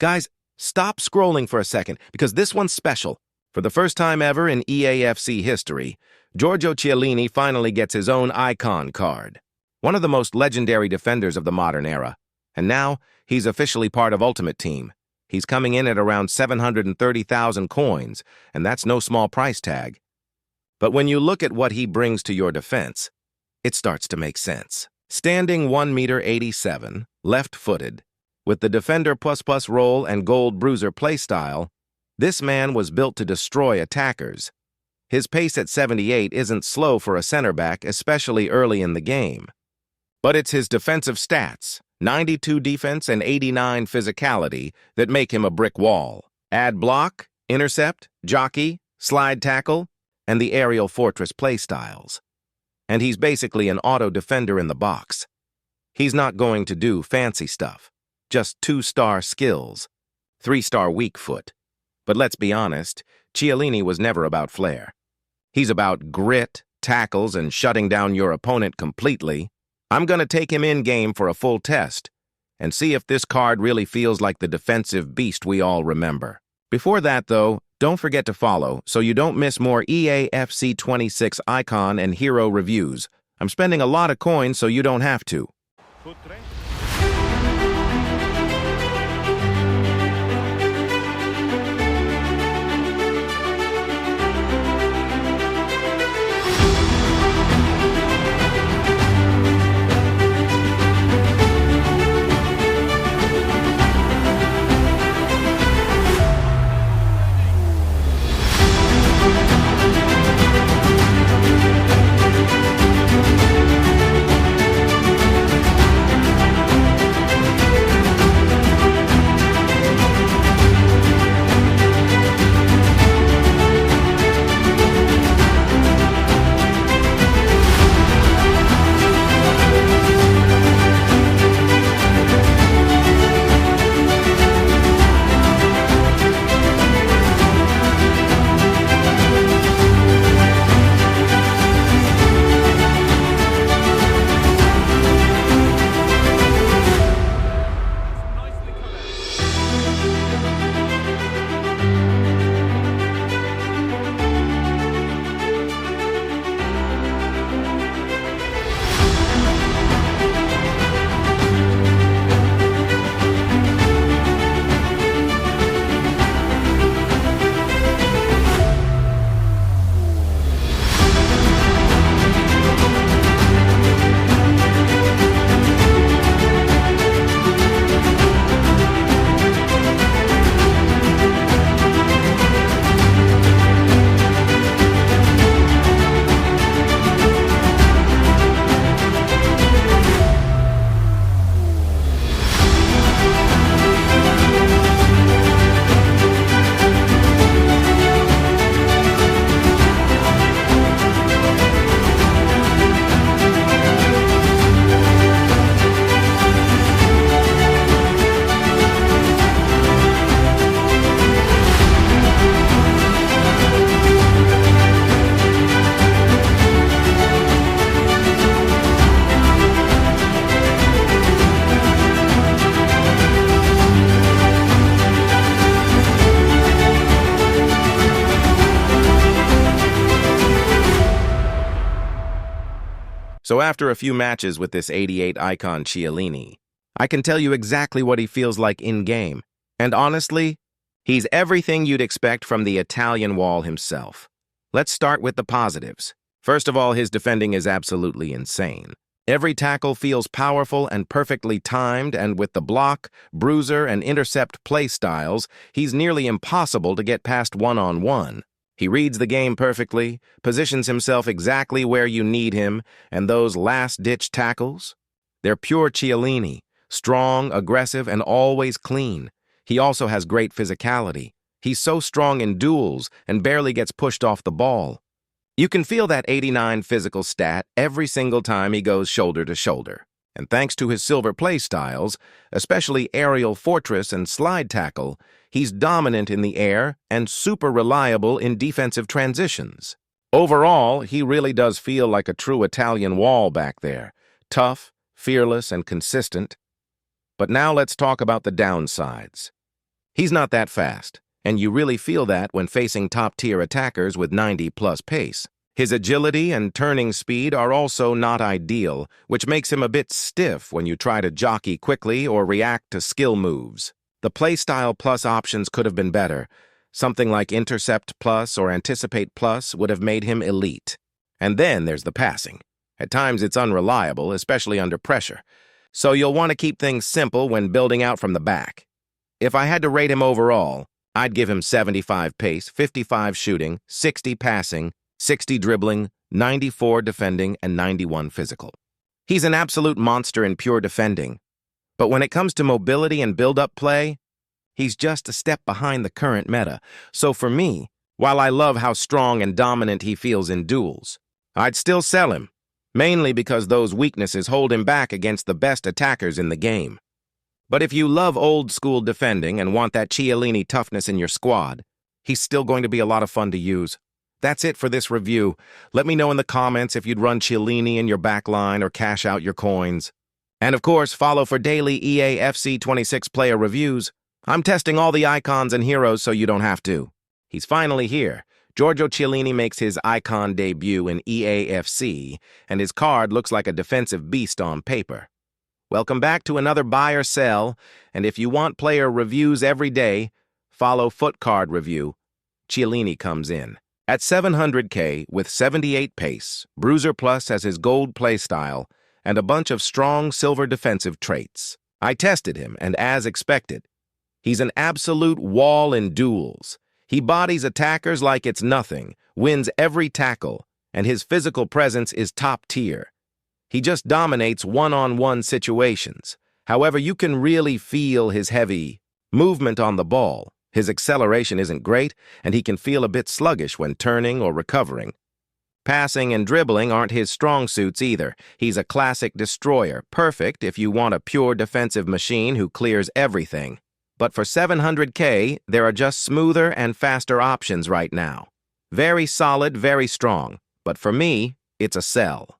Guys, stop scrolling for a second, because this one's special. For the first time ever in EAFC history, Giorgio Chiellini finally gets his own ICON card. One of the most legendary defenders of the modern era. And now, he's officially part of Ultimate Team. He's coming in at around 730,000 coins, and that's no small price tag. But when you look at what he brings to your defense, it starts to make sense. Standing 1.87 meters, left-footed, with the defender plus roll and gold Bruiser playstyle, this man was built to destroy attackers. His pace at 78 isn't slow for a center back, especially early in the game. But it's his defensive stats, 92 defense and 89 physicality, that make him a brick wall. Add block, intercept, jockey, slide tackle, and the aerial fortress playstyles. And he's basically an auto defender in the box. He's not going to do fancy stuff, just 2-star skills, 3-star weak foot. But let's be honest, Chiellini was never about flair. He's about grit, tackles, and shutting down your opponent completely. I'm going to take him in-game for a full test and see if this card really feels like the defensive beast we all remember. Before that, though, don't forget to follow so you don't miss more EAFC 26 icon and hero reviews. I'm spending a lot of coins so you don't have to. So after a few matches with this 88 icon Chiellini, I can tell you exactly what he feels like in-game. And honestly, he's everything you'd expect from the Italian wall himself. Let's start with the positives. First of all, his defending is absolutely insane. Every tackle feels powerful and perfectly timed, and with the block, bruiser, and intercept play styles, he's nearly impossible to get past one-on-one. He reads the game perfectly, positions himself exactly where you need him, and those last-ditch tackles? They're pure Chiellini, strong, aggressive, and always clean. He also has great physicality. He's so strong in duels and barely gets pushed off the ball. You can feel that 89 physical stat every single time he goes shoulder to shoulder. And thanks to his silver play styles, especially aerial fortress and slide tackle, he's dominant in the air and super reliable in defensive transitions. Overall, he really does feel like a true Italian wall back there. Tough, fearless, and consistent. But now let's talk about the downsides. He's not that fast, and you really feel that when facing top-tier attackers with 90-plus pace. His agility and turning speed are also not ideal, which makes him a bit stiff when you try to jockey quickly or react to skill moves. The playstyle plus options could have been better. Something like Intercept plus or Anticipate plus would have made him elite. And then there's the passing. At times it's unreliable, especially under pressure. So you'll want to keep things simple when building out from the back. If I had to rate him overall, I'd give him 75 pace, 55 shooting, 60 passing, 60 dribbling, 94 defending, and 91 physical. He's an absolute monster in pure defending. But when it comes to mobility and build-up play, he's just a step behind the current meta. So for me, while I love how strong and dominant he feels in duels, I'd still sell him, mainly because those weaknesses hold him back against the best attackers in the game. But if you love old-school defending and want that Chiellini toughness in your squad, he's still going to be a lot of fun to use. That's it for this review. Let me know in the comments if you'd run Chiellini in your backline or cash out your coins. And of course, follow for daily EAFC 26 player reviews. I'm testing all the icons and heroes so you don't have to. He's finally here. Giorgio Chiellini makes his icon debut in EAFC, and his card looks like a defensive beast on paper. Welcome back to another buy or sell, and if you want player reviews every day, follow Foot Card Review. Chiellini comes in. At 700K with 78 pace, Bruiser Plus has his gold playstyle and a bunch of strong silver defensive traits. I tested him, and as expected, he's an absolute wall in duels. He bodies attackers like it's nothing, wins every tackle, and his physical presence is top tier. He just dominates one-on-one situations. However, you can really feel his heavy movement on the ball. His acceleration isn't great, and he can feel a bit sluggish when turning or recovering. Passing and dribbling aren't his strong suits either. He's a classic destroyer, perfect if you want a pure defensive machine who clears everything. But for 700K, there are just smoother and faster options right now. Very solid, very strong. But for me, it's a sell.